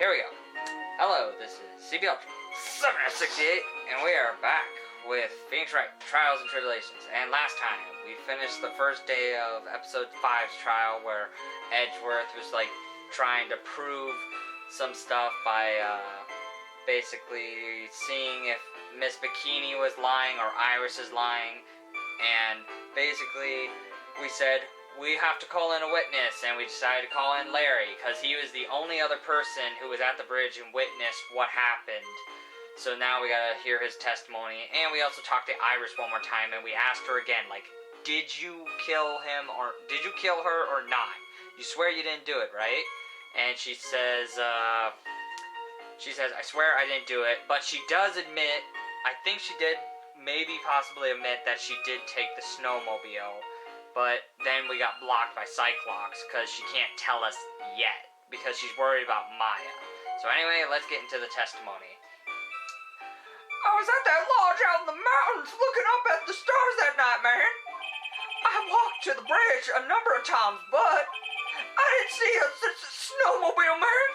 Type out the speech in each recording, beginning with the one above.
Here we go. Hello, this is CBL 768, and we are back with Phoenix Wright Trials and Tribulations. And last time, we finished the first day of episode 5's trial, where Edgeworth was like trying to prove some stuff by basically seeing if Miss Bikini was lying or Iris is lying. And basically, we said, we have to call in a witness, and we decided to call in Larry, because he was the only other person who was at the bridge and witnessed what happened. So now we gotta hear his testimony, and we also talked to Iris one more time, and we asked her again, like, did you kill him, or did you kill her, or not? You swear you didn't do it, right? And she says, I swear I didn't do it, but she does admit, I think she did maybe possibly admit that she did take the snowmobile. But then we got blocked by Cyclops because she can't tell us yet because she's worried about Maya. So anyway, let's get into the testimony. I was at that lodge out in the mountains looking up at the stars that night, man. I walked to the bridge a number of times, but I didn't see a snowmobile, man.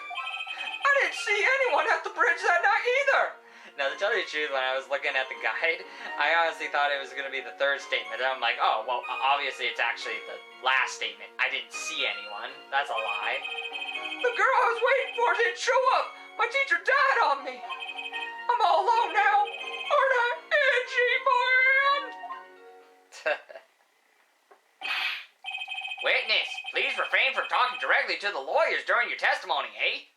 I didn't see anyone at the bridge that night either. Now, to tell you the truth, when I was looking at the guide, I honestly thought it was going to be the third statement. And I'm like, oh, well, obviously it's actually the last statement. I didn't see anyone. That's a lie. The girl I was waiting for didn't show up. My teacher died on me. I'm all alone now. Aren't I edgy, man? Witness, please refrain from talking directly to the lawyers during your testimony, eh?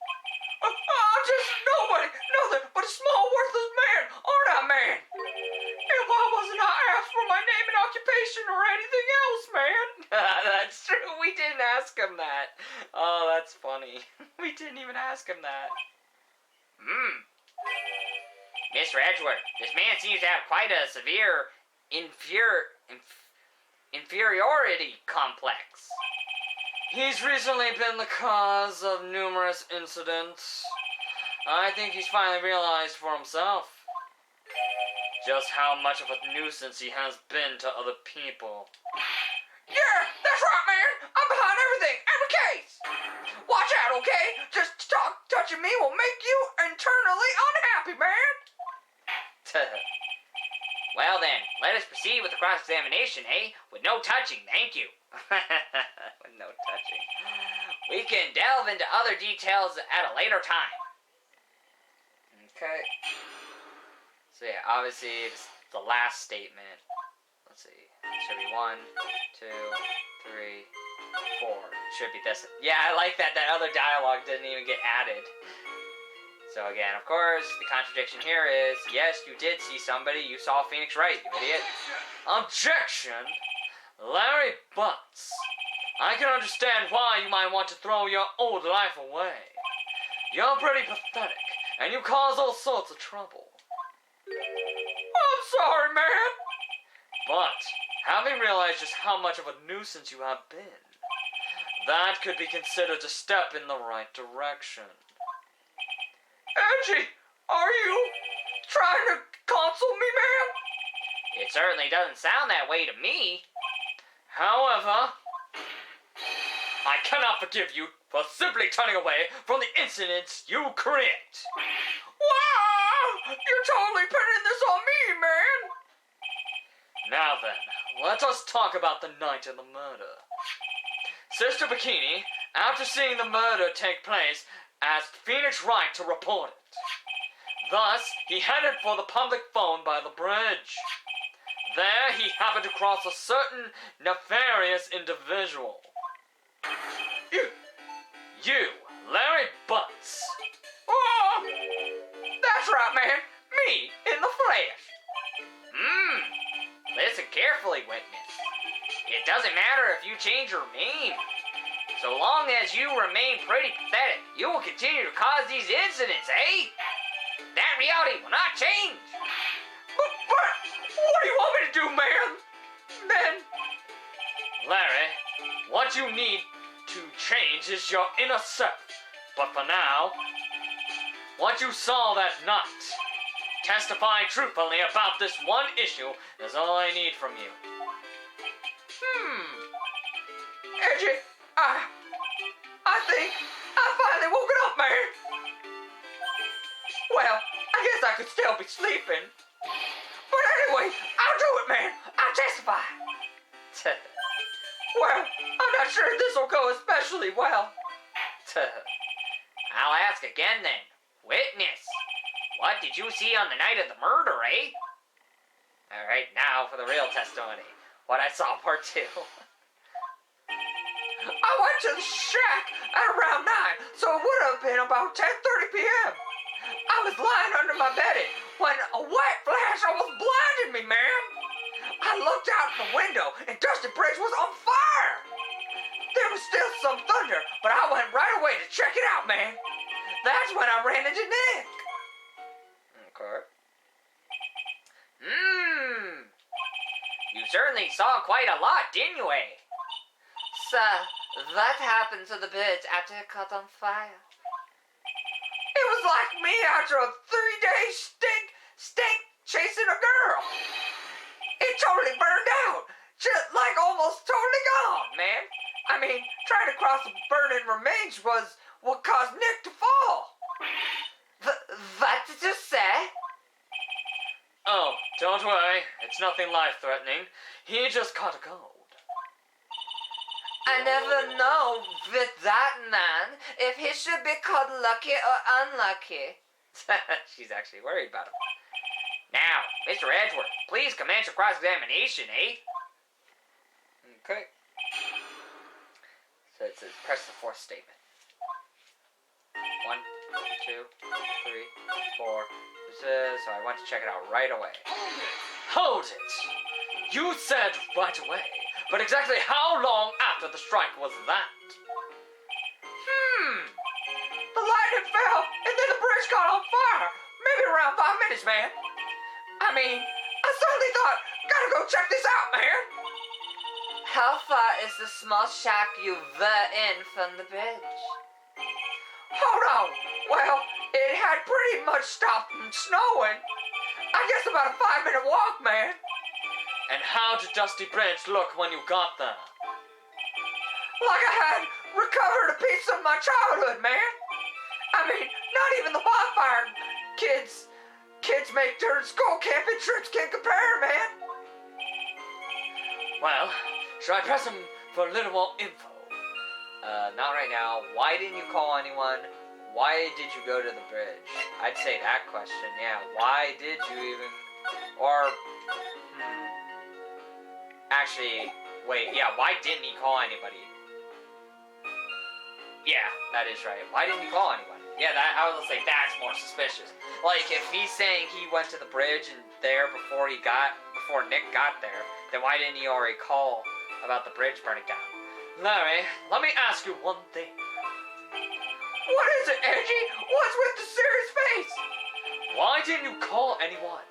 I'm just nobody, nothing but a small, worthless man, aren't I, man? And why wasn't I asked for my name and occupation or anything else, man? That's true, we didn't ask him that. Oh, that's funny. We didn't even ask him that. Mr. Edgeworth, this man seems to have quite a severe inferiority complex. He's recently been the cause of numerous incidents. I think he's finally realized for himself just how much of a nuisance he has been to other people. Yeah, that's right, man. I'm behind everything, every case. Watch out, okay? Just touching me will make you internally unhappy, man. Well then, let us proceed with the cross-examination, eh? With no touching, thank you. With no touching. We can delve into other details at a later time. Okay. So yeah, obviously it's the last statement. Let's see. It should be 1, 2, 3, 4. It should be this. Yeah, I like that. That other dialogue didn't even get added. So again, of course, the contradiction here is, yes, you did see somebody. You saw Phoenix Wright, you idiot. Objection! Larry Butts, I can understand why you might want to throw your old life away. You're pretty pathetic, and you cause all sorts of trouble. I'm sorry, man. But, having realized just how much of a nuisance you have been, that could be considered a step in the right direction. Edgy, are you trying to console me, man? It certainly doesn't sound that way to me. However, I cannot forgive you for simply turning away from the incidents you create. Wow! You're totally pinning this on me, man! Now then, let us talk about the night of the murder. Sister Bikini, after seeing the murder take place, asked Phoenix Wright to report it. Thus, he headed for the public phone by the bridge. There, he happened to cross a certain nefarious individual. You, Larry Butts. Oh, that's right, man. Me, in the flesh. Listen carefully, witness. It doesn't matter if you change your name. So long as you remain pretty pathetic, you will continue to cause these incidents, eh? That reality will not change. But what do you want me to do, man? Then, Larry, what you need to change is your inner self. But for now, what you saw that night, testifying truthfully about this one issue, is all I need from you. Edgy, I think I finally woken up, man. Well, I guess I could still be sleeping. But anyway, I'll do it, man. I'll testify. Well, I'm not sure this will go especially well. I'll ask again then. Witness, what did you see on the night of the murder, eh? Alright, now for the real testimony. What I saw, part 2. I went to the shack at around 9, so it would have been about 10:30 p.m. I was lying under my bedding when a white flash almost blinded me, man. I looked out the window and Dusty Bridge was on fire. There was still some thunder, but I went right away to check it out, man. That's when I ran into Nick. Okay. You certainly saw quite a lot, didn't you, eh? Sir, what happened to the bridge after it caught on fire? It was like me after a 3-day stink chasing a girl. It totally burned out. Just like almost totally gone, man. I mean, trying to cross the burning remains was what caused Nick to fall. What did you say? Oh, don't worry. It's nothing life-threatening. He just caught a cold. I never know with that man if he should be called lucky or unlucky. She's actually worried about him. Now, Mr. Edgeworth, please commence your cross-examination, eh? Okay. So it says, press the 4th statement. 1, 2, 3, 4. So I went to check it out right away. Hold it! You said right away, but exactly how long after the strike was that? The lightning fell, and then the bridge caught on fire. Maybe around 5 minutes, man. I mean, I suddenly thought, gotta go check this out, man. How far is the small shack you were in from the bridge? Hold on. Well, it had pretty much stopped from snowing. I guess about a 5-minute walk, man. And how did Dusty Bridge look when you got there? Like I had recovered a piece of my childhood, man. I mean, not even the bonfire kids make during school camping trips can compare, man. Well, should I press him for a little more info? Not right now. Why didn't you call anyone? Why did you go to the bridge? I'd say that question, yeah. Why did you even... Or... Actually, wait, yeah, why didn't he call anybody? Yeah, that is right. Why didn't you call anyone? Yeah, I was gonna say, that's more suspicious. Like, if he's saying he went to the bridge and there before Nick got there, then why didn't he already call about the bridge burning down? Larry, let me ask you one thing. What is it, Edgy? What's with the serious face? Why didn't you call anyone?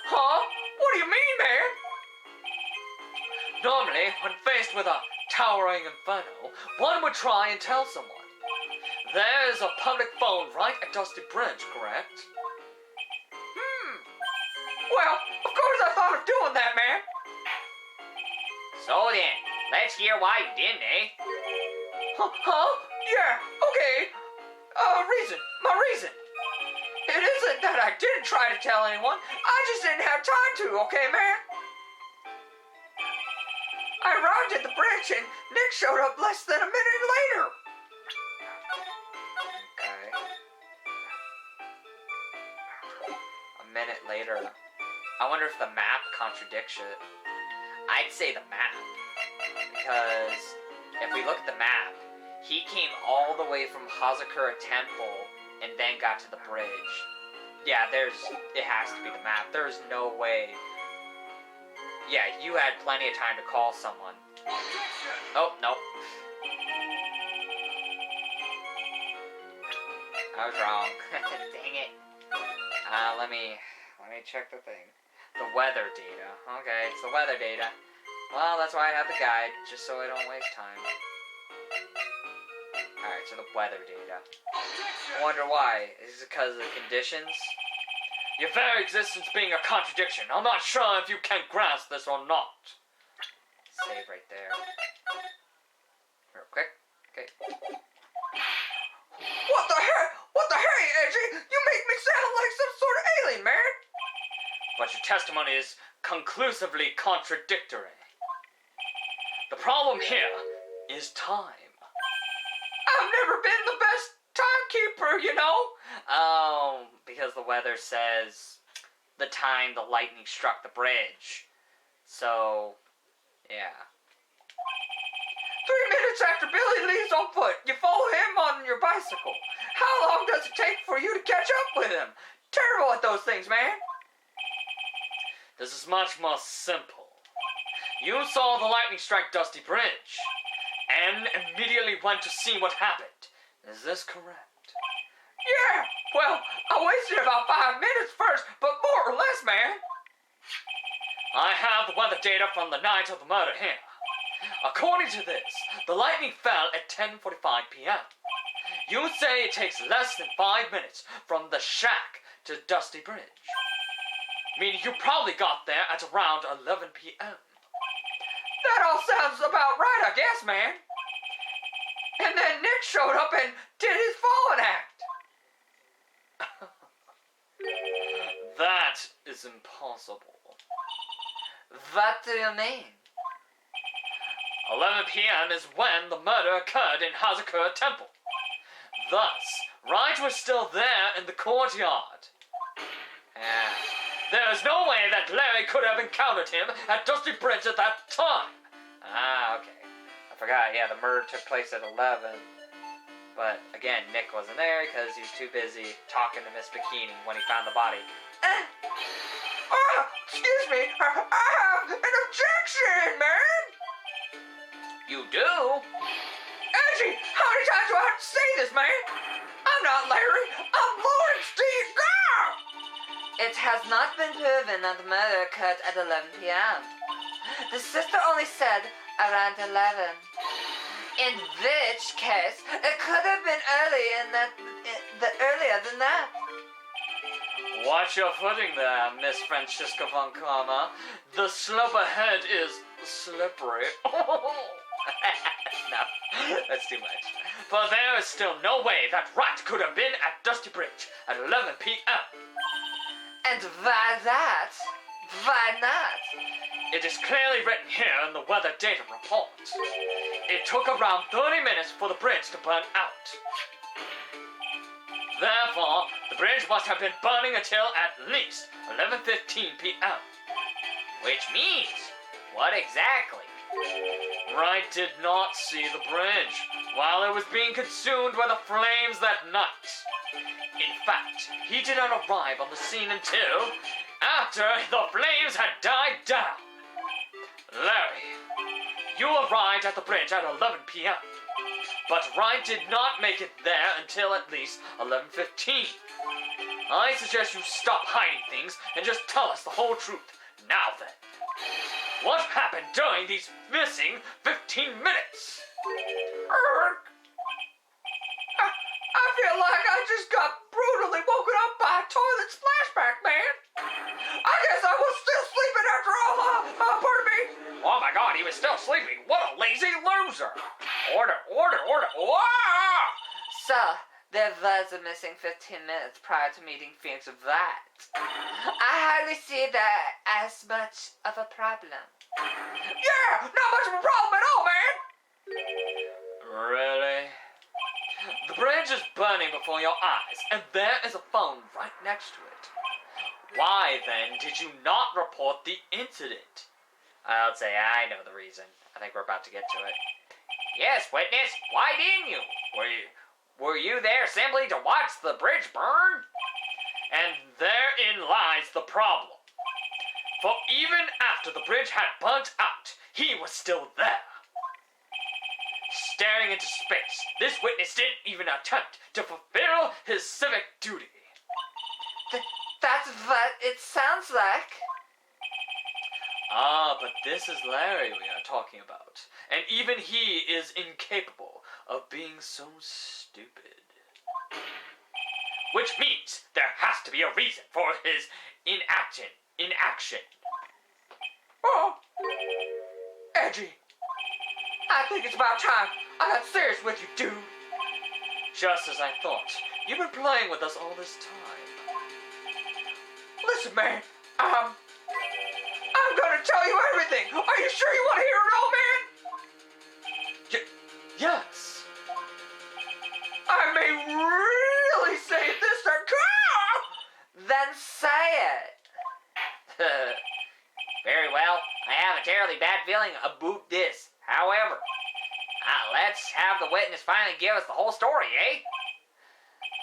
Huh? What do you mean, man? Normally, when faced with a towering inferno, one would try and tell someone. There's a public phone right at Dusty Bridge, correct? Well, of course I thought of doing that, man. So then, let's hear why you didn't, eh? Huh? Yeah, okay. My reason. It isn't that I didn't try to tell anyone. I just didn't have time to, okay, man? I arrived at the bridge and Nick showed up less than a minute later. Okay. A minute later. I wonder if the map contradicts it. I'd say the map. Because if we look at the map, he came all the way from Hazakura Temple and then got to the bridge. Yeah, it has to be the map. There's no way. Yeah, you had plenty of time to call someone. Oh, no. I was wrong. Dang it. Let me check the thing. The weather data. Okay, it's the weather data. Well, that's why I have the guide, just so I don't waste time. Alright, so the weather data. I wonder why. Is it because of the conditions? Your very existence being a contradiction. I'm not sure if you can grasp this or not. Save right there. Real quick. Okay. What the testimony is conclusively contradictory. The problem here is time. I've never been the best timekeeper, you know? Oh, because the weather says the time the lightning struck the bridge. So, yeah. 3 minutes after Billy leaves on foot, you follow him on your bicycle. How long does it take for you to catch up with him? Terrible at those things, man. This is much more simple. You saw the lightning strike Dusty Bridge, and immediately went to see what happened. Is this correct? Yeah, well, I wasted about 5 minutes first, but more or less, man. I have the weather data from the night of the murder here. According to this, the lightning fell at 10:45 p.m. You say it takes less than 5 minutes from the shack to Dusty Bridge. Meaning you probably got there at around 11 p.m. That all sounds about right, I guess, man. And then Nick showed up and did his fallen act. That is impossible. What do you mean? 11 p.m. is when the murder occurred in Hazakura Temple. Thus, Wright was still there in the courtyard. There is no way that Larry could have encountered him at Dusty Bridge at that time. Okay. I forgot, yeah, the murder took place at 11. But, again, Nick wasn't there because he was too busy talking to Miss Bikini when he found the body. Excuse me, I have an objection, man. You do? Angie, how many times do I have to say this, man? I'm not Larry, I'm Lawrence T. Garr. It has not been proven that the murder occurred at 11 p.m. The sister only said around 11. In which case, it could have been earlier than that. Watch your footing there, Miss Francisca von Karma. The slope ahead is slippery. No, that's too much. For there is still no way that Wright could have been at Dusty Bridge at 11 p.m. And why that? Why not? It is clearly written here in the weather data report. It took around 30 minutes for the bridge to burn out. Therefore, the bridge must have been burning until at least 11:15 p.m. Which means, what exactly? Wright did not see the bridge while it was being consumed by the flames that night. In fact, he did not arrive on the scene until after the flames had died down. Larry, you arrived at the bridge at 11 p.m., but Wright did not make it there until at least 11:15. I suggest you stop hiding things and just tell us the whole truth now then. What happened during these missing 15 minutes? I feel like I just got brutally woken up by a toilet splashback, man. I guess I was still sleeping after all, pardon me. Oh my god, he was still sleeping. What a lazy loser. Order. Wah! So, there was a missing 15 minutes prior to meeting Phoenix Wright. I hardly see that as much of a problem. Yeah, not much of a problem at all, man. Really? The bridge is burning before your eyes, and there is a phone right next to it. Why, then, did you not report the incident? I'll say I know the reason. I think we're about to get to it. Yes, witness, why didn't you? Were you there simply to watch the bridge burn? And therein lies the problem. For even after the bridge had burnt out, he was still there. Staring into space, this witness didn't even attempt to fulfill his civic duty. That's what it sounds like. But this is Larry we are talking about, and even he is incapable of being so stupid. Which means there has to be a reason for his inaction. Oh, Angie, I think it's about time I got serious with you, dude. Just as I thought. You've been playing with us all this time. Listen, man, gonna tell you everything. Are you sure you want to hear it all, man? Yes. I may really say this or Then say it. Very well. I have a terribly bad feeling about this. However, let's have the witness finally give us the whole story, eh?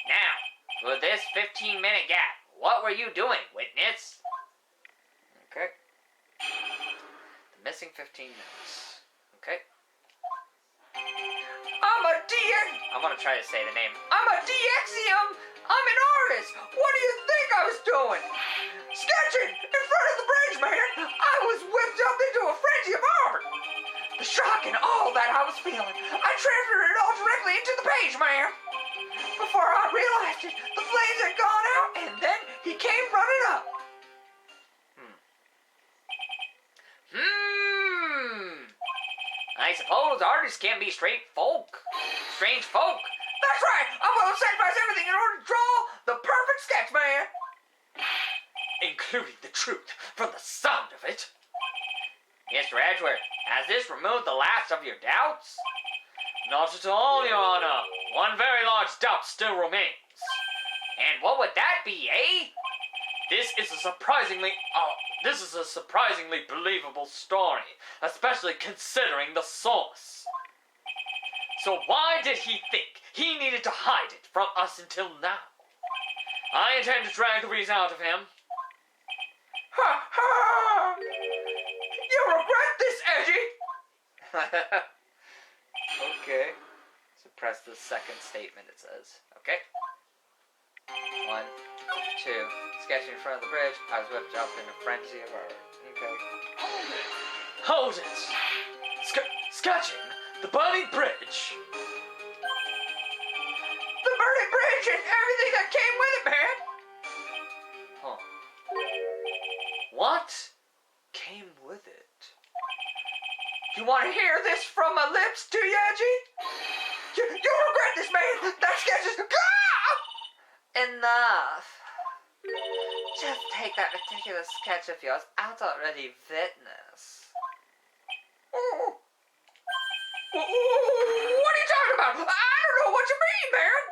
Now, for this 15-minute gap, what were you doing, witness? Okay. The missing 15 minutes. Okay. I'm a DX. I'm gonna try to say the name. I'm a DXium. I'm an artist. What do you think I was doing? Sketching in front of the bridge, man. I was whipped up into a frenzy of art. The shock and all that I was feeling, I transferred it all directly into the page, man. Before I realized it, the flames had gone out, and then he came running up. I suppose artists can be strange folk. That's right. I'm going to sacrifice everything in order to draw the perfect sketch, man. Including the truth from the sound of it. Mr. Edgeworth, has this removed the last of your doubts? Not at all, Your Honor. One very large doubt still remains. And what would that be, eh? This is a surprisingly believable story, especially considering the source. So why did he think he needed to hide it from us until now? I intend to drag the reason out of him. Ha ha! You regret this, Edgy? Okay. Suppress the second statement, it says. Okay. 1, 2. Sketching in front of the bridge. I was whipped up in a frenzy of art. Okay. Hold it! Sketching the burning bridge. The burning bridge and everything that came with it, man. Huh. What came with it? You want to hear this from my lips, do you, Edgy? You'll regret this, man. That sketch is... Enough. Just take that ridiculous sketch of yours out already, witness. What are you talking about? I don't know what you mean, man.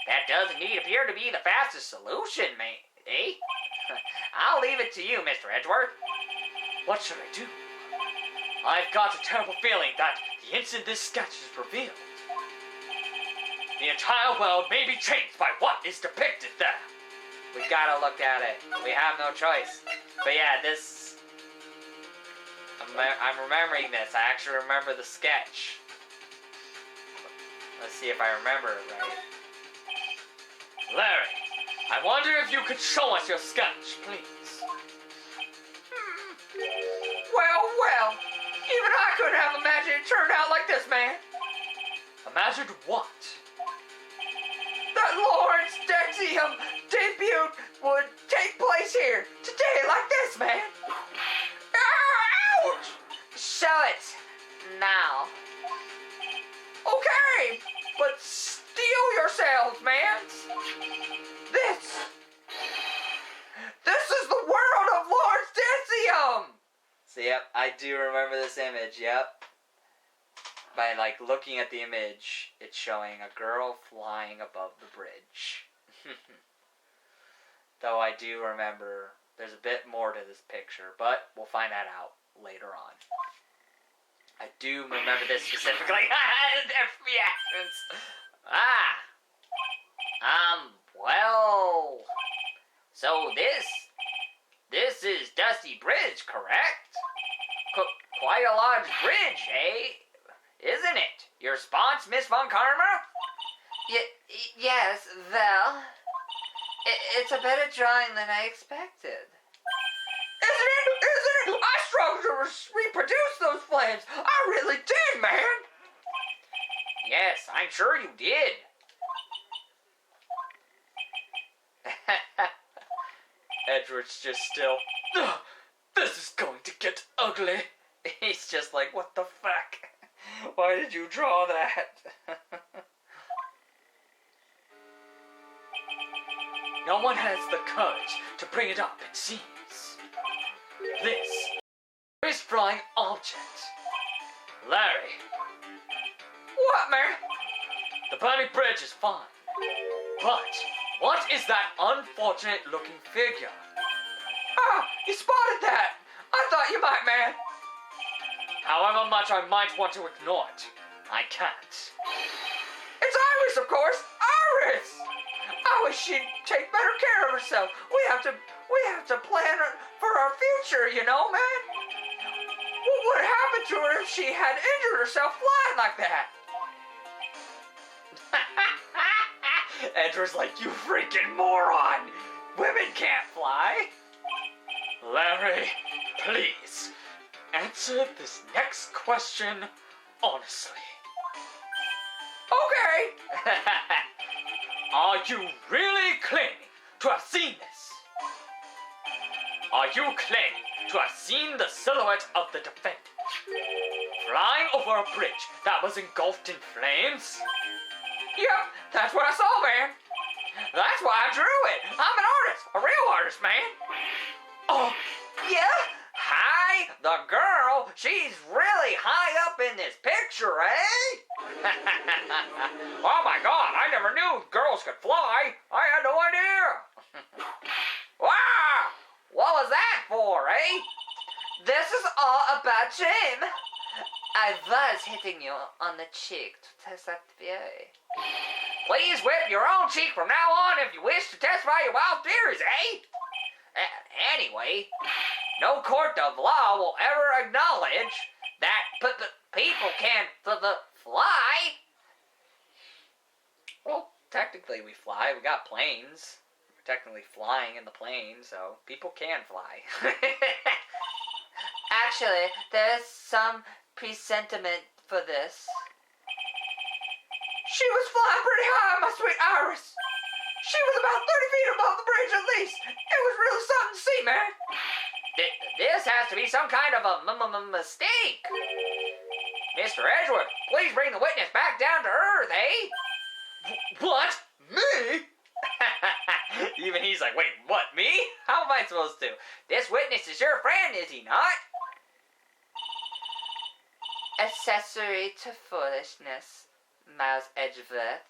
That does indeed appear to be the fastest solution, mate. Eh? I'll leave it to you, Mr. Edgeworth. What should I do? I've got a terrible feeling that the instant this sketch is revealed, the entire world may be changed by what is depicted there. We gotta look at it. We have no choice. But yeah, this... I'm remembering this. I actually remember the sketch. Let's see if I remember it right. Larry, I wonder if you could show us your sketch, please. Well. Even I couldn't have imagined it turned out like this, man. Imagined what? That Lawrence Dexium debut would take place here today like this, man. Ouch! Show it. Now. Okay, but steel yourselves, man. This is the world of Lawrence Dexium. So yep, I do remember this image, yep. By like looking at the image, it's showing a girl flying above the bridge. Though I do remember there's a bit more to this picture, but we'll find that out later on. I do remember this specifically. Reactions. Well. So this is Dusty Bridge, correct? Quite a large bridge, eh? Isn't it? Your response, Miss Von Karma? Yes, well, it's a better drawing than I expected. Isn't it? I struggled to reproduce those flames. I really did, man. Yes, I'm sure you did. Edward's just still. This is going to get ugly. He's just like, what the fuck? Why did you draw that? No one has the courage to bring it up, it seems. The burning bridge is fine. But what is that unfortunate looking figure? Ah, you spotted that! I thought you might, man. However much I might want to ignore it, I can't. It's Iris, of course! Iris! I wish she'd take better care of herself. We have to plan for our future, you know, man. What would happen to her if she had injured herself flying like that? Edgar's like, you freaking moron! Women can't fly! Larry, please, answer this next question honestly. Okay. Are you really claiming to have seen this? Are you claiming to have seen the silhouette of the defendant flying over a bridge that was engulfed in flames? Yep, that's what I saw, man. That's why I drew it. I'm an artist, a real artist, man. Oh, yeah? Hi, the girl. She's really high up in this picture, eh? Oh my God, I never knew girls could fly. I had no idea. Wow, what was that for, eh? This is all about Jim. I was hitting you on the cheek to test that theory. Please whip your own cheek from now on if you wish to testify your wild theories, eh? Anyway, no court of law will ever acknowledge that people can fly. Well, technically we fly. We got planes. We're technically flying in the plane, so people can fly. Actually, there is some presentiment for this. She was flying pretty high, my sweet Iris. She was about 30 feet above the bridge at least. It was really something to see, man. This has to be some kind of a mistake. Mr. Edgewood, please bring the witness back down to earth, eh? What? Me? Even he's like, wait, what, me? How am I supposed to? This witness is your friend, is he not? Accessory to foolishness, Miles Edgeworth.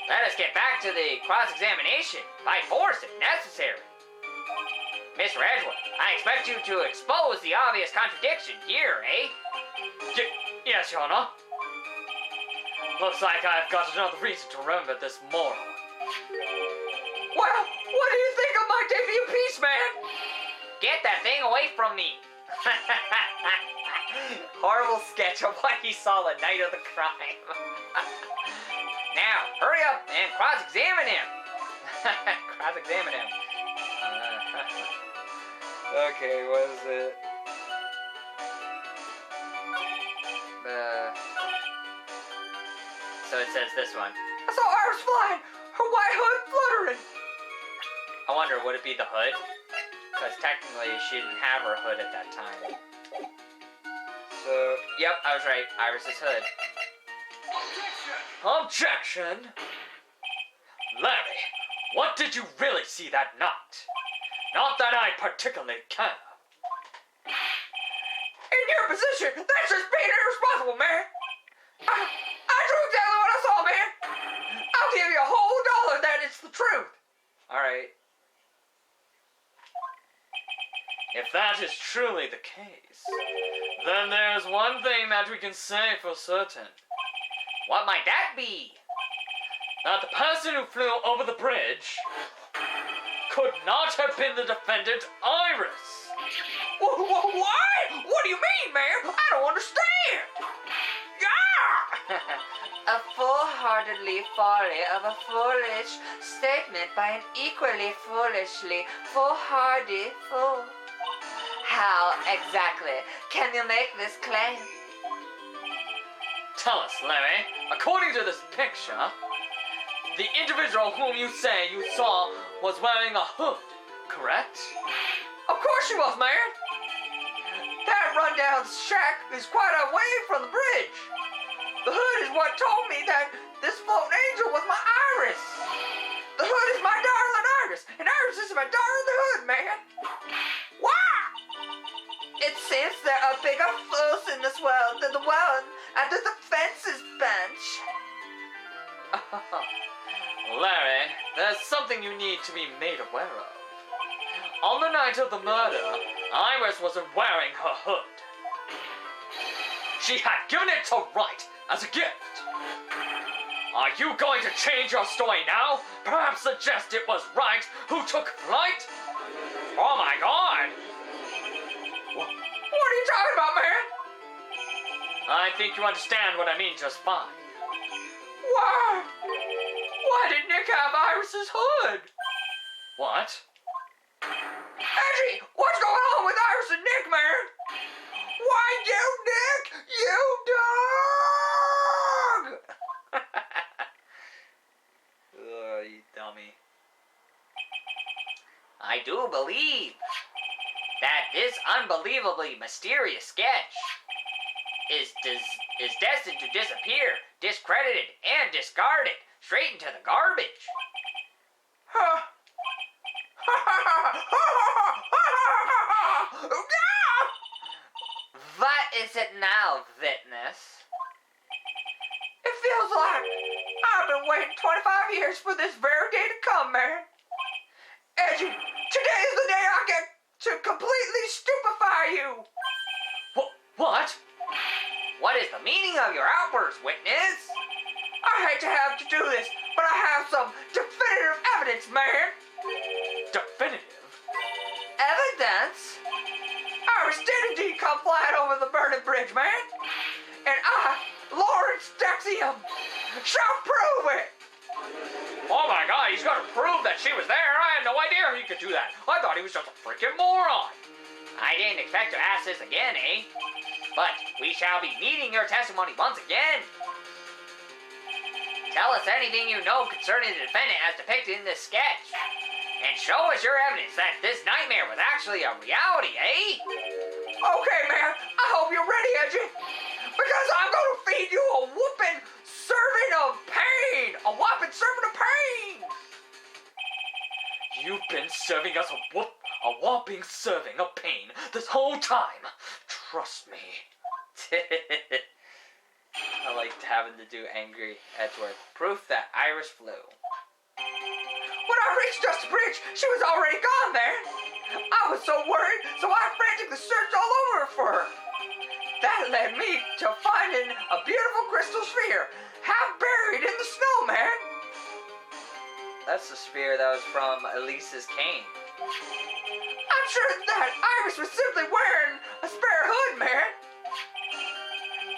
Let us get back to the cross-examination, by force if necessary. Mr. Edgewood, I expect you to expose the obvious contradiction here, eh? Yes, Your Honor. Looks like I've got another reason to remember this moron. Well, what do you think of my debut piece, man? Get that thing away from me. Horrible sketch of what he saw the night of the crime. Now, hurry up and cross-examine him. Cross-examine him. Okay, what is it? So it says this one. I saw Iris flying, her white hood fluttering. I wonder, would it be the hood? Because technically she didn't have her hood at that time. So, yep, I was right. Iris's hood. Objection! Larry, what did you really see that night? Not that I particularly care. In your position, that's just being irresponsible, man. I drew exactly what I saw, man. I'll give you a whole $1 that it's the truth. Alright. If that is truly the case, then there's one thing that we can say for certain. What might that be? That the person who flew over the bridge could not have been the defendant, Iris. What? What do you mean, man? I don't understand. Yeah! A foolhardily folly of a foolish statement by an equally foolishly foolhardy fool. How exactly can you make this claim? Tell us, Larry, according to this picture, the individual whom you say you saw was wearing a hood, correct? Of course she was, man. That rundown shack is quite a way from the bridge. The hood is what told me that this floating angel was my Iris. The hood is my darling Iris, and Iris is my darling hood, man. Wow! It seems there are bigger fools in this world than the one at the defense's bench. Larry, there's something you need to be made aware of. On the night of the murder, Iris wasn't wearing her hood. She had given it to Wright as a gift. Are you going to change your story now? Perhaps suggest it was Wright who took flight? Oh my god! What are you talking about, man? I think you understand what I mean just fine. Why? Why did Nick have Iris's hood? What? Angie, what's going on with Iris and Nick, man? Why you, Nick? You dog! Oh, you dummy. I do believe that this unbelievably mysterious sketch is destined to disappear, discredited, and discarded straight into the garbage. Huh? What is it now, witness? It feels like I've been waiting 25 years for this very day to come, man. Angie, today is the day I get to completely stupefy you. What? What is the meaning of your outburst, witness? I hate to have to do this, but I have some definitive evidence, man. Definitive? Evidence? Iris did indeed come flying over the burning bridge, man. And I, Lawrence Dexium, shall prove it. Oh my god, he's gonna prove that she was there. I had no idea he could do that. I thought he was just a freaking moron. I didn't expect to ask this again, eh? But we shall be needing your testimony once again. Tell us anything you know concerning the defendant as depicted in this sketch. And show us your evidence that this nightmare was actually a reality, eh? Okay, man, I hope you're ready, Edgy. Because I'm gonna feed you a whooping serving of pain. A whopping serving of pain. You've been serving us a whopping serving of pain this whole time. Trust me. I liked having to do angry Edgeworth. Proof that Iris flew. When I reached Dusty Bridge, she was already gone there. I was so worried, so I frantically searched all over for her. That led me to finding a beautiful crystal sphere, half buried in the snow, man. That's the sphere that was from Elise's cane. I'm sure that Iris was simply wearing a spare hood, man.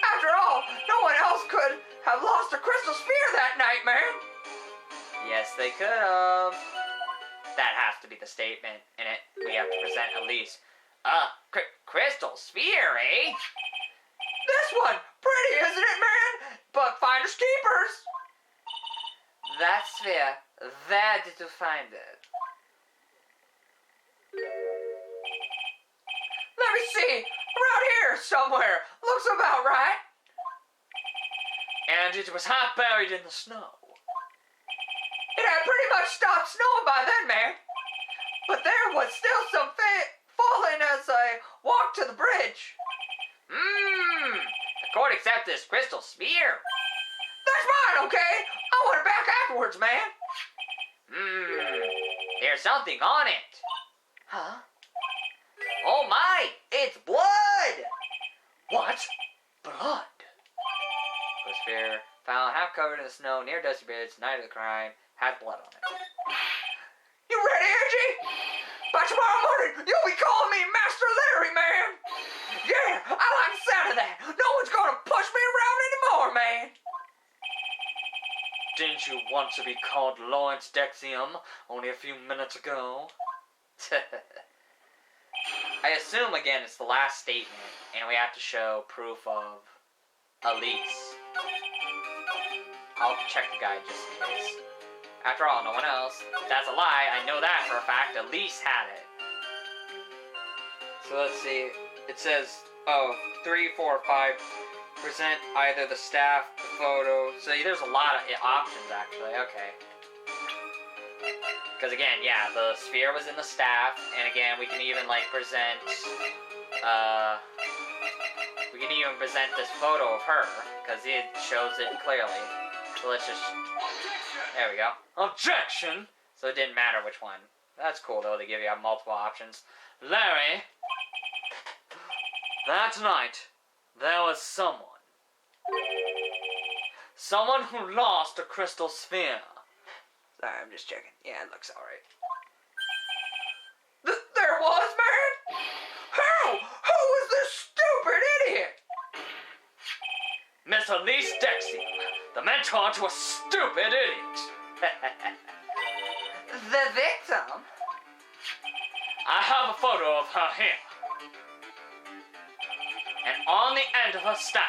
After all, no one else could have lost a crystal sphere that night, man. Yes, they could have. That has to be the statement in it. We have to present Elise. Crystal sphere, eh? This one, pretty, isn't it, man? But finders keepers. That sphere, where did you find it? Let me see. Around here somewhere. Looks about right. And it was half buried in the snow. It had pretty much stopped snowing by then, man. But there was still some falling as I walked to the bridge. The court accepts this crystal sphere. That's mine, okay? I want it back afterwards, man. There's something on it. Huh? Oh my, it's blood! What? Blood? The sphere, found half covered in the snow near Dusty Bridge, night of the crime, has blood on it. You ready, Angie? By tomorrow morning, you'll be calling me Master Larry, man. Yeah, I like the sound of that. No one's gonna push me around anymore, man. Didn't you want to be called Lawrence Dexium only a few minutes ago? I assume, again, it's the last statement, and we have to show proof of Elise. I'll check the guide just in case. After all, no one else. That's a lie. I know that for a fact. Elise had it. So let's see. It says, 3, 4, 5. Present either the staff, the photo. So there's a lot of options, actually. Okay. Because again, yeah, the sphere was in the staff, and again, we can even, like, present We can even present this photo of her, because it shows it clearly. So let's just... There we go. Objection! So it didn't matter which one. That's cool, though. They give you multiple options. Larry, that night, there was someone. Someone who lost a crystal sphere. Sorry, I'm just checking. Yeah, it looks alright. There was, man? How? Who was this stupid idiot? Miss Elise Dexium, the mentor to a stupid idiot. The victim? I have a photo of her here. And on the end of her staff,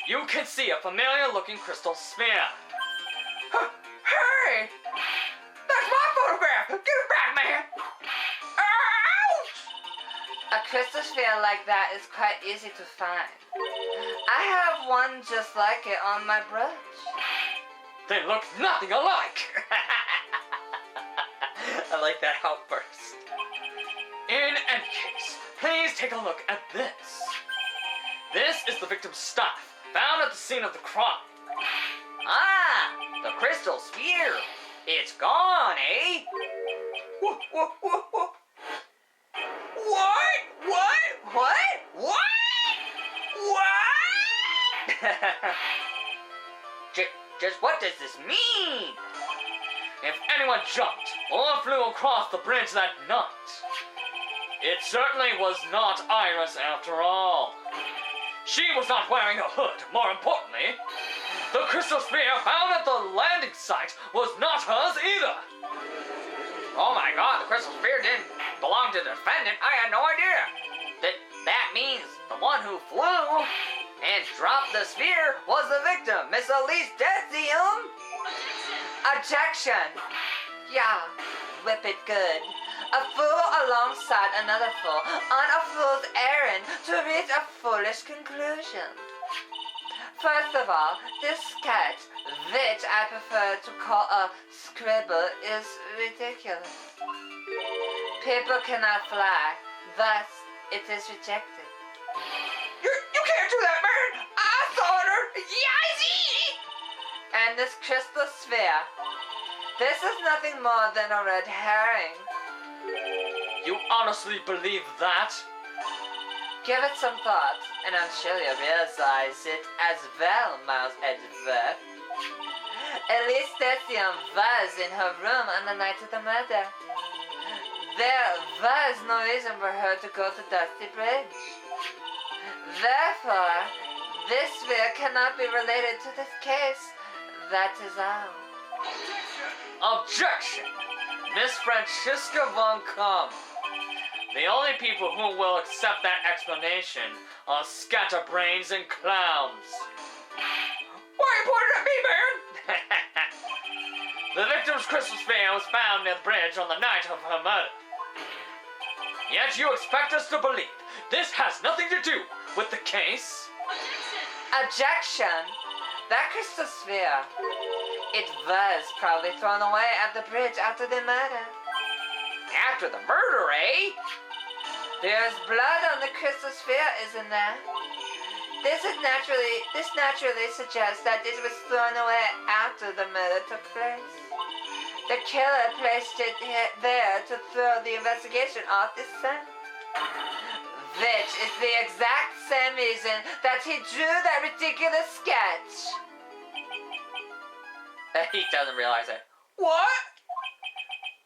you can see a familiar-looking crystal sphere. Hey! That's my photograph! Give it back, man! Ouch! A crystal sphere like that is quite easy to find. I have one just like it on my brooch. They look nothing alike. I like that outburst. In any case, please take a look at this. This is the victim's staff, found at the scene of the crime. Ah! The crystal sphere! It's gone, eh? What? What? What? Just what does this mean? If anyone jumped or flew across the bridge that night, it certainly was not Iris after all. She was not wearing a hood, more importantly. The crystal sphere found at the landing site was not hers either. Oh my god, the crystal sphere didn't belong to the defendant. I had no idea. That means the one who flew and dropped the sphere was the victim, Miss Elise Dexium. Objection! Yeah, whip it good. A fool alongside another fool on a fool's errand to reach a foolish conclusion. First of all, this sketch, which I prefer to call a scribble, is ridiculous. People cannot fly, thus it is rejected. You can't do that, man! I thought her... And this crystal sphere, this is nothing more than a red herring. You honestly believe that? Give it some thought, and I'm sure you'll realize it as well, Miles Edgeworth. Elise Dexium was in her room on the night of the murder. There was no reason for her to go to Dusty Bridge. Therefore, this sphere cannot be related to this case. That is all. Objection! Miss Francisca von Kamm. The only people who will accept that explanation are scatterbrains and clowns. Why are you pointing at me, man? The victim's crystal sphere was found near the bridge on the night of her murder. Yet you expect us to believe this has nothing to do with the case? Objection! That crystal sphere, it was probably thrown away at the bridge after the murder. After the murder, eh? There's blood on the crystal sphere, isn't there? This naturally suggests that it was thrown away after the murder took place. The killer placed it there to throw the investigation off the scent. Which is the exact same reason that he drew that ridiculous sketch. He doesn't realize it. What?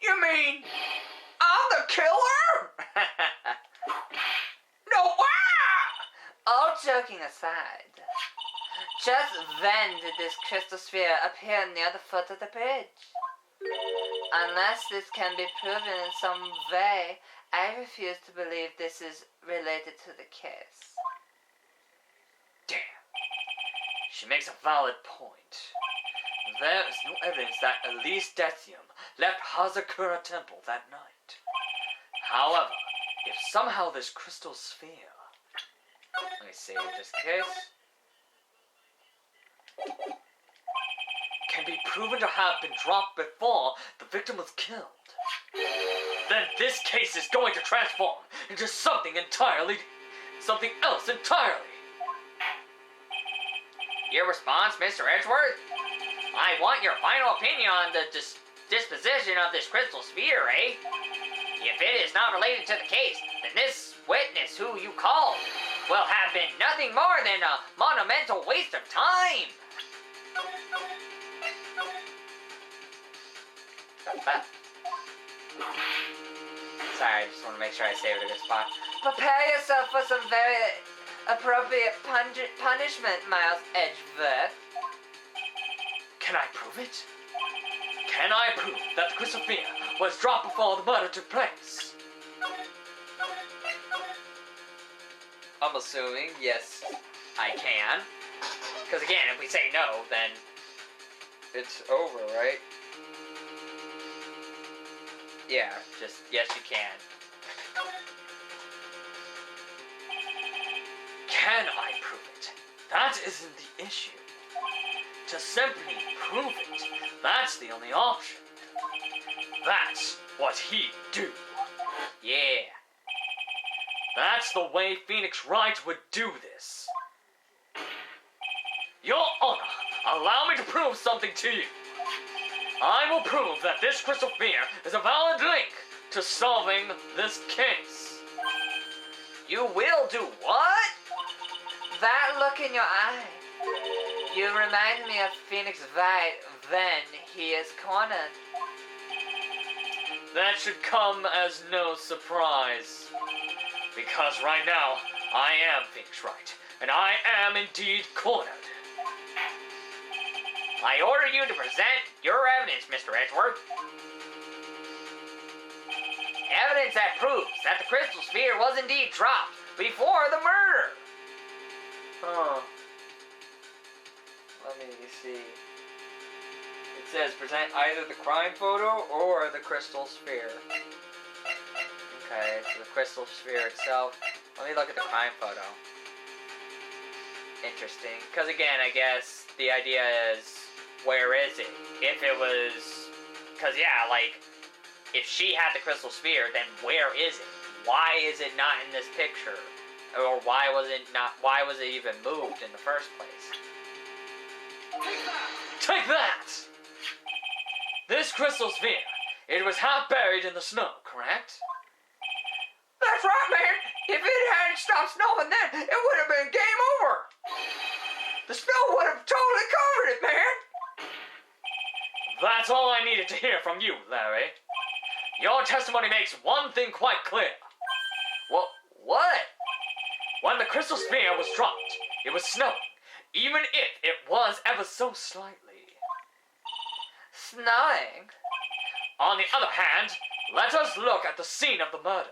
You mean I'm the killer? No way! All joking aside, just when did this crystal sphere appear near the foot of the bridge? Unless this can be proven in some way, I refuse to believe this is related to the case. Damn. She makes a valid point. There is no evidence that Elise Dexium left Hazakura Temple that night. However, if somehow this crystal sphere... Let me save this case. Can be proven to have been dropped before the victim was killed, then this case is going to transform into something entirely something else entirely. Your response, Mr. Edgeworth? I want your final opinion on the disposition of this crystal sphere, eh? If it is not related to the case, then this witness who you called will have been nothing more than a monumental waste of time. Sorry, I just want to make sure I save it in a good spot. Prepare yourself for some very appropriate punishment, Miles Edgeworth. Can I prove it? Can I prove that the crystal sphere was dropped before the murder took place? I'm assuming, yes, I can. Because again, if we say no, then it's over, right? Yeah, just, yes you can. Can I prove it? That isn't the issue. To simply prove it, that's the only option. That's what he'd do. Yeah. That's the way Phoenix Wright would do this. Your Honor, allow me to prove something to you. I will prove that this crystal sphere is a valid link to solving this case. You will do what? That look in your eye. You remind me of Phoenix Wright when he is cornered. That should come as no surprise. Because right now, I am Phoenix Wright, and I am indeed cornered. I order you to present your evidence, Mr. Edgeworth. Evidence that proves that the crystal sphere was indeed dropped before the murder. Huh. Let me see. It says present either the crime photo or the crystal sphere. Okay, so the crystal sphere itself. Let me look at the crime photo. Interesting. Because again, I guess the idea is, where is it? If it was... Because yeah, like, if she had the crystal sphere, then where is it? Why is it not in this picture? Or why was it even moved in the first place? Take that! This crystal sphere, it was half buried in the snow, correct? That's right, man. If it hadn't stopped snowing then, it would have been game over. The snow would have totally covered it, man. That's all I needed to hear from you, Larry. Your testimony makes one thing quite clear. What? When the crystal sphere was dropped, it was snowing, even if it was ever so slightly. Snowing? On the other hand, let us look at the scene of the murder.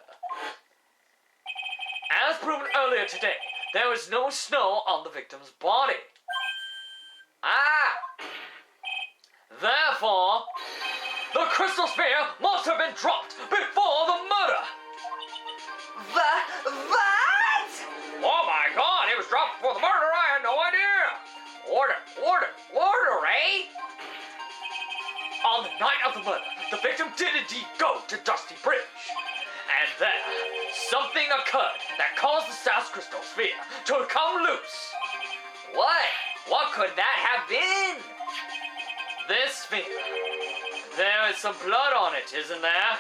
As proven earlier today, there was no snow on the victim's body. Ah! Therefore, the crystal sphere must have been dropped before the murder. What? Oh my god, it was dropped before the murder, I had no idea! Order, eh? On the night of the murder, the victim did indeed go to Dusty Bridge. And there, something occurred that caused the South crystal sphere to come loose. What? What could that have been? This sphere. There is some blood on it, isn't there?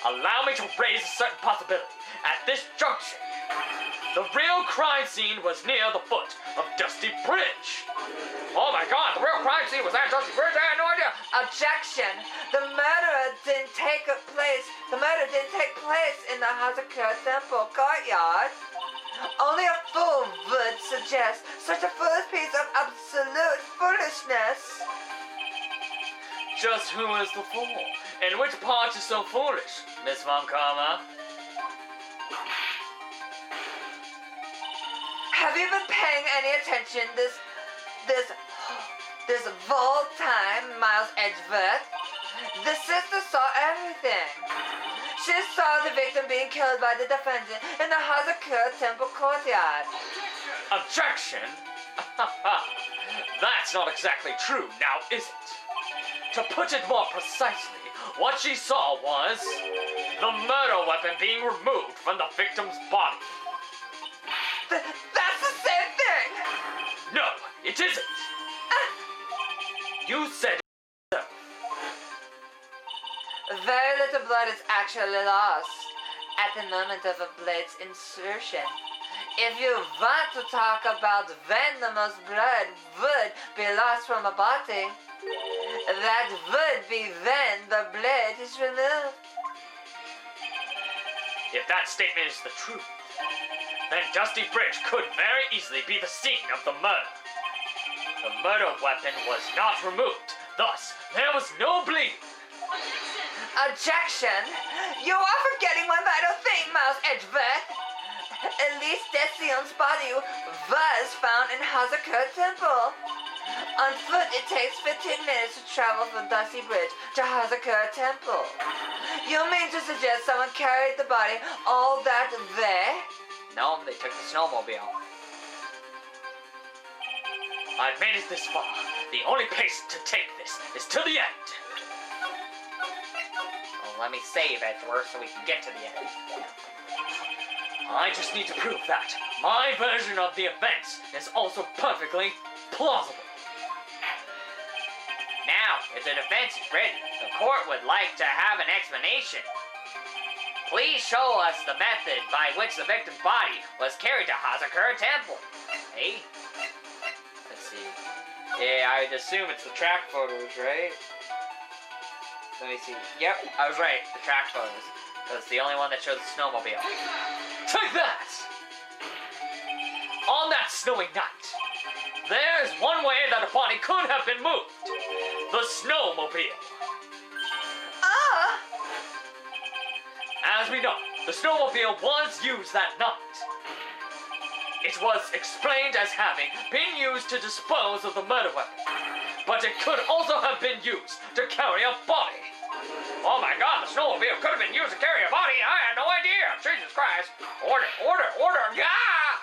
Allow me to raise a certain possibility at this junction. The real crime scene was near the foot of Dusty Bridge. Oh my god, the real crime scene was at Dusty Bridge? I had no idea. Objection! The murder didn't take place in the Hazakura Temple courtyard. Only a fool would suggest such a foolish piece of absolute foolishness. Just who is the fool? And which part is so foolish, Miss Von Karma? Have you been paying any attention this whole time, Miles Edgeworth? The sister saw everything. She saw the victim being killed by the defendant in the Hazakura Temple courtyard. Objection? That's not exactly true, now is it? To put it more precisely, what she saw was the murder weapon being removed from the victim's body. That's the same thing! No, it isn't. You said it. Very little blood is actually lost at the moment of a blade's insertion. If you want to talk about when the most blood would be lost from a body, that would be when the blade is removed. If that statement is the truth, then Dusty Bridge could very easily be the scene of the murder. The murder weapon was not removed, thus there was no bleeding. Objection! You are forgetting one vital thing, Mouse Edgeworth. Elise Decium's body was found in Hazakurt Temple. On foot, it takes 15 minutes to travel from Dusty Bridge to Hazakurt Temple. You mean to suggest someone carried the body all that way? No, they took the snowmobile. I've made it this far. The only place to take this is to the end. Well, let me save Edgeworth so we can get to the end. I just need to prove that my version of the events is also perfectly plausible. Now, if the defense is ready, the court would like to have an explanation. Please show us the method by which the victim's body was carried to Hazakurt Temple. Hey? Let's see. Yeah, I'd assume it's the track photos, right? Let me see. Yep, I was right. The track photos. That's the only one that shows the snowmobile. Take that! On that snowy night, there's one way that a body could have been moved. The snowmobile. As we know, the snowmobile was used that night. It was explained as having been used to dispose of the murder weapon, but it could also have been used to carry a body. Oh my God, the snowmobile could have been used to carry a body. I had no idea. Jesus Christ. Order, order, order. Yeah!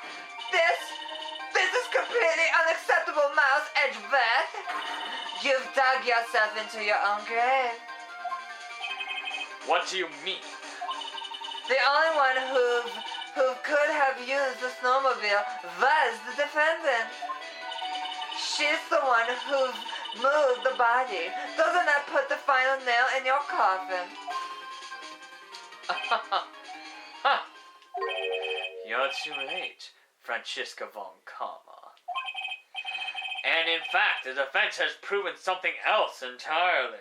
This is completely unacceptable, Mouse Edgeworth. You've dug yourself into your own grave. What do you mean? The only one who could have used the snowmobile was the defendant. She's the one who moved the body. Doesn't that put the final nail in your coffin? You're too late, Francisca von Karma. And in fact, the defense has proven something else entirely.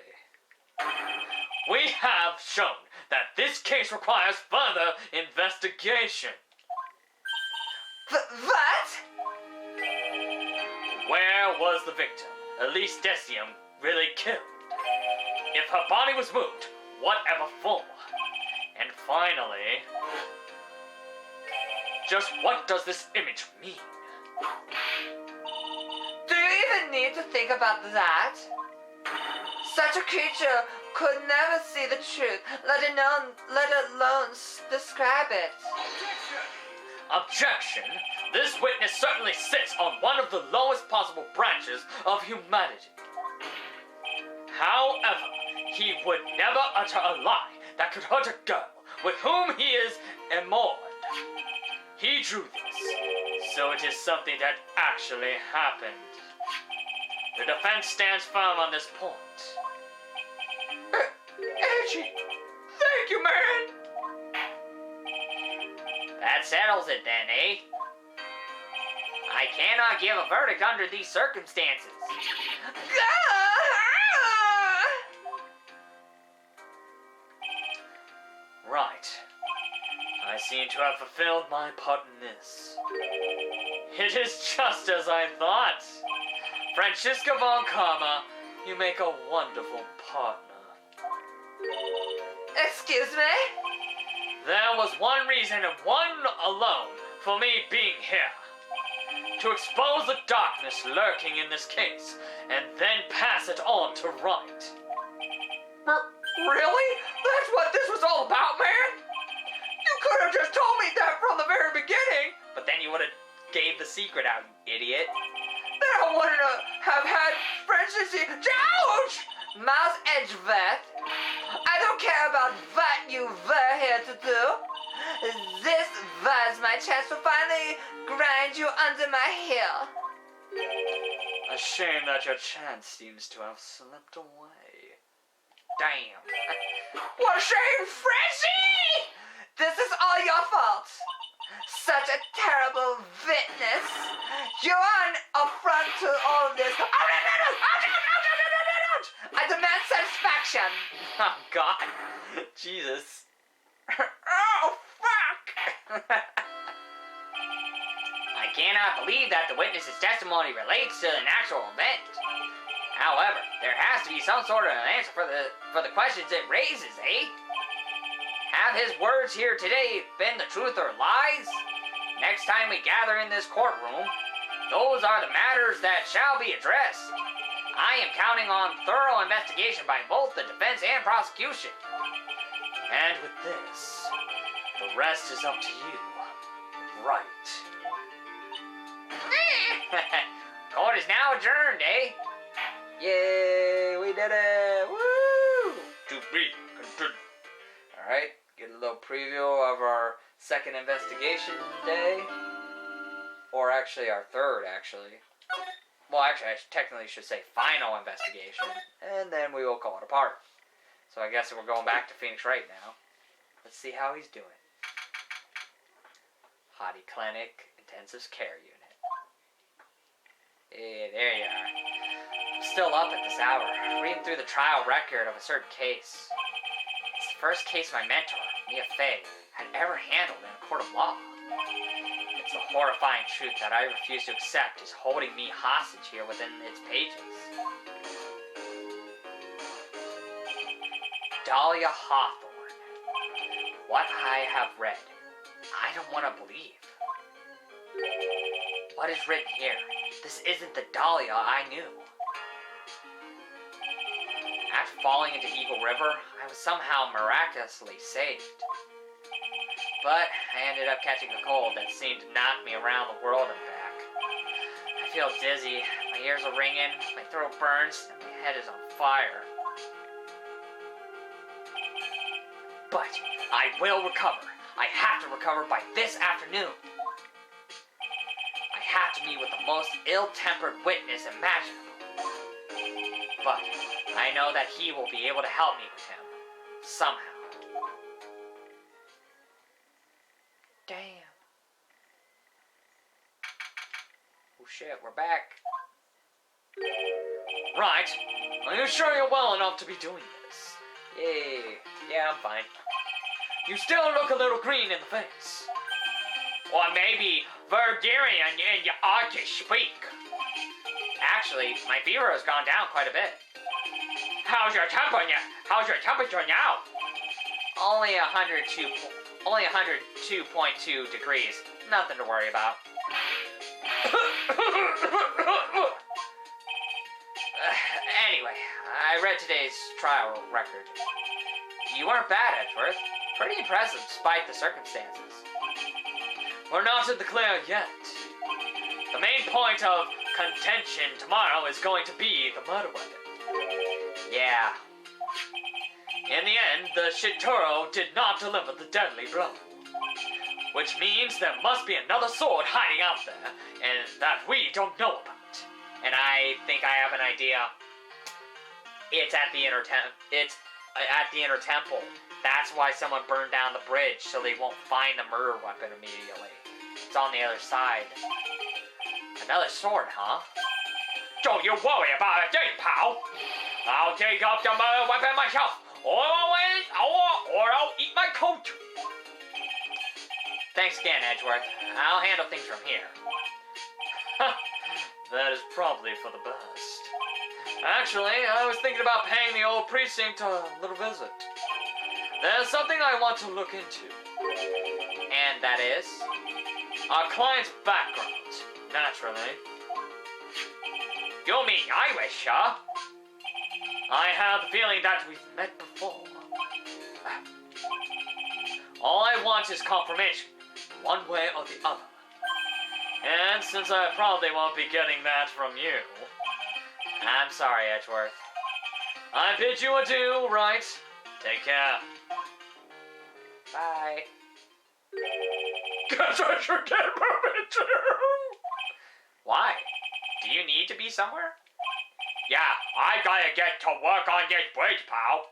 We have shown that this case requires further investigation. What? Where was the victim, Elise Decium, really killed? If her body was moved, whatever for? And finally, just what does this image mean? Do you even need to think about that? Such a creature could never see the truth, let alone describe it. Objection! This witness certainly sits on one of the lowest possible branches of humanity. However, he would never utter a lie that could hurt a girl with whom he is enamored. He drew this, so it is something that actually happened. The defense stands firm on this point. Edgy, thank you, man. That settles it then, eh? I cannot give a verdict under these circumstances. Right. I seem to have fulfilled my part in this. It is just as I thought. Francisca von Karma, you make a wonderful partner. Excuse me? There was one reason and one alone for me being here. To expose the darkness lurking in this case, and then pass it on to Wright. Really? That's what this was all about, man? You could have just told me that from the very beginning. But then you would have gave the secret out, you idiot. Then I wouldn't have had Francis see. Ouch! Mouse Edgeworth, I don't don't care about what you were here to do. This was my chance to finally grind you under my heel. A shame that your chance seems to have slipped away. Damn. What a shame, Frenzy! This is all your fault. Such a terrible witness. You're an affront to all of this. I demand satisfaction. Oh, God. Jesus. Oh, fuck! I cannot believe that the witness's testimony relates to an actual event. However, there has to be some sort of an answer for the questions it raises, eh? Have his words here today been the truth or lies? Next time we gather in this courtroom, those are the matters that shall be addressed. I am counting on thorough investigation by both the defense and prosecution. And with this, the rest is up to you. Right. Court is now adjourned, eh? Yay, we did it! Woo! To be continued. Alright, get a little preview of our second investigation day. Or actually, our third, actually. Well, actually, I technically should say final investigation. And then we will call it a part. So I guess we're going back to Phoenix Wright now. Let's see how he's doing. Hottie Clinic, Intensive Care Unit. Hey, there you are. I'm still up at this hour, reading through the trial record of a certain case. It's the first case my mentor, Mia Fey, had ever handled in a court of law. It's the horrifying truth that I refuse to accept is holding me hostage here within its pages. Dahlia Hawthorne. What I have read, I don't want to believe. What is written here? This isn't the Dahlia I knew. After falling into Eagle River, I was somehow miraculously saved. But I ended up catching a cold that seemed to knock me around the world and back. I feel dizzy, my ears are ringing, my throat burns, and my head is on fire. But I will recover. I have to recover by this afternoon. I have to meet with the most ill-tempered witness imaginable. But I know that he will be able to help me with him. Somehow. Damn. Oh shit, we're back. Right. Are you sure you're well enough to be doing this? Yay. Yeah, I'm fine. You still look a little green in the face. Or maybe Vergarian and you ought to speak. Actually, my fever has gone down quite a bit. How's your temperature now? Only 102.2 degrees. Nothing to worry about. Anyway, I read today's trial record. You weren't bad, Edgeworth. Pretty impressive despite the circumstances. We're not in the clear yet. The main point of contention tomorrow is going to be the murder weapon. Yeah. In the end, the Shituro did not deliver the deadly blow. Which means there must be another sword hiding out there, and that we don't know about. And I think I have an idea. It's at the inner temple. That's why someone burned down the bridge, so they won't find the murder weapon immediately. It's on the other side. Another sword, huh? Don't you worry about a thing, pal. I'll take up the murder weapon myself, or I'll eat my coat. Thanks again, Edgeworth. I'll handle things from here. That is probably for the best. Actually, I was thinking about paying the old precinct a little visit. There's something I want to look into. And that is? Our client's background, naturally. You mean Irish, huh? I have the feeling that we've met before. All I want is confirmation, one way or the other. And since I probably won't be getting that from you, I'm sorry, Edgeworth. I bid you adieu, right? Take care. Bye. Guess I should get moving too. Why? Do you need to be somewhere? Yeah, I gotta get to work on this bridge, pal.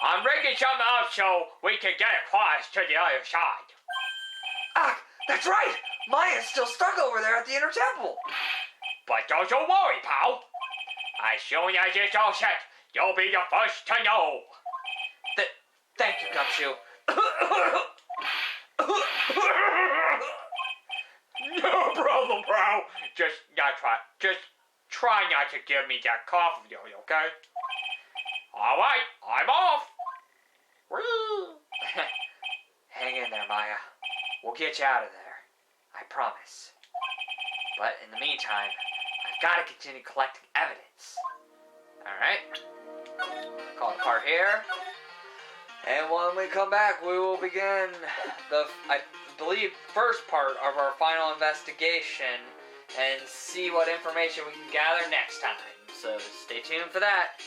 I'm rigging something up so we can get across to the other side. Ah, that's right! Maya's still stuck over there at the inner temple. But don't you worry, pal. As soon as it's all set, you'll be the first to know. Thank you, Gumshoe. No problem, bro. Just try not to give me that cough of yours, okay? All right, I'm off. Woo! Hang in there, Maya. We'll get you out of there. I promise. But in the meantime, I've got to continue collecting evidence. Alright? Call the car here. And when we come back, we will begin the, I believe, first part of our final investigation and see what information we can gather next time. So stay tuned for that.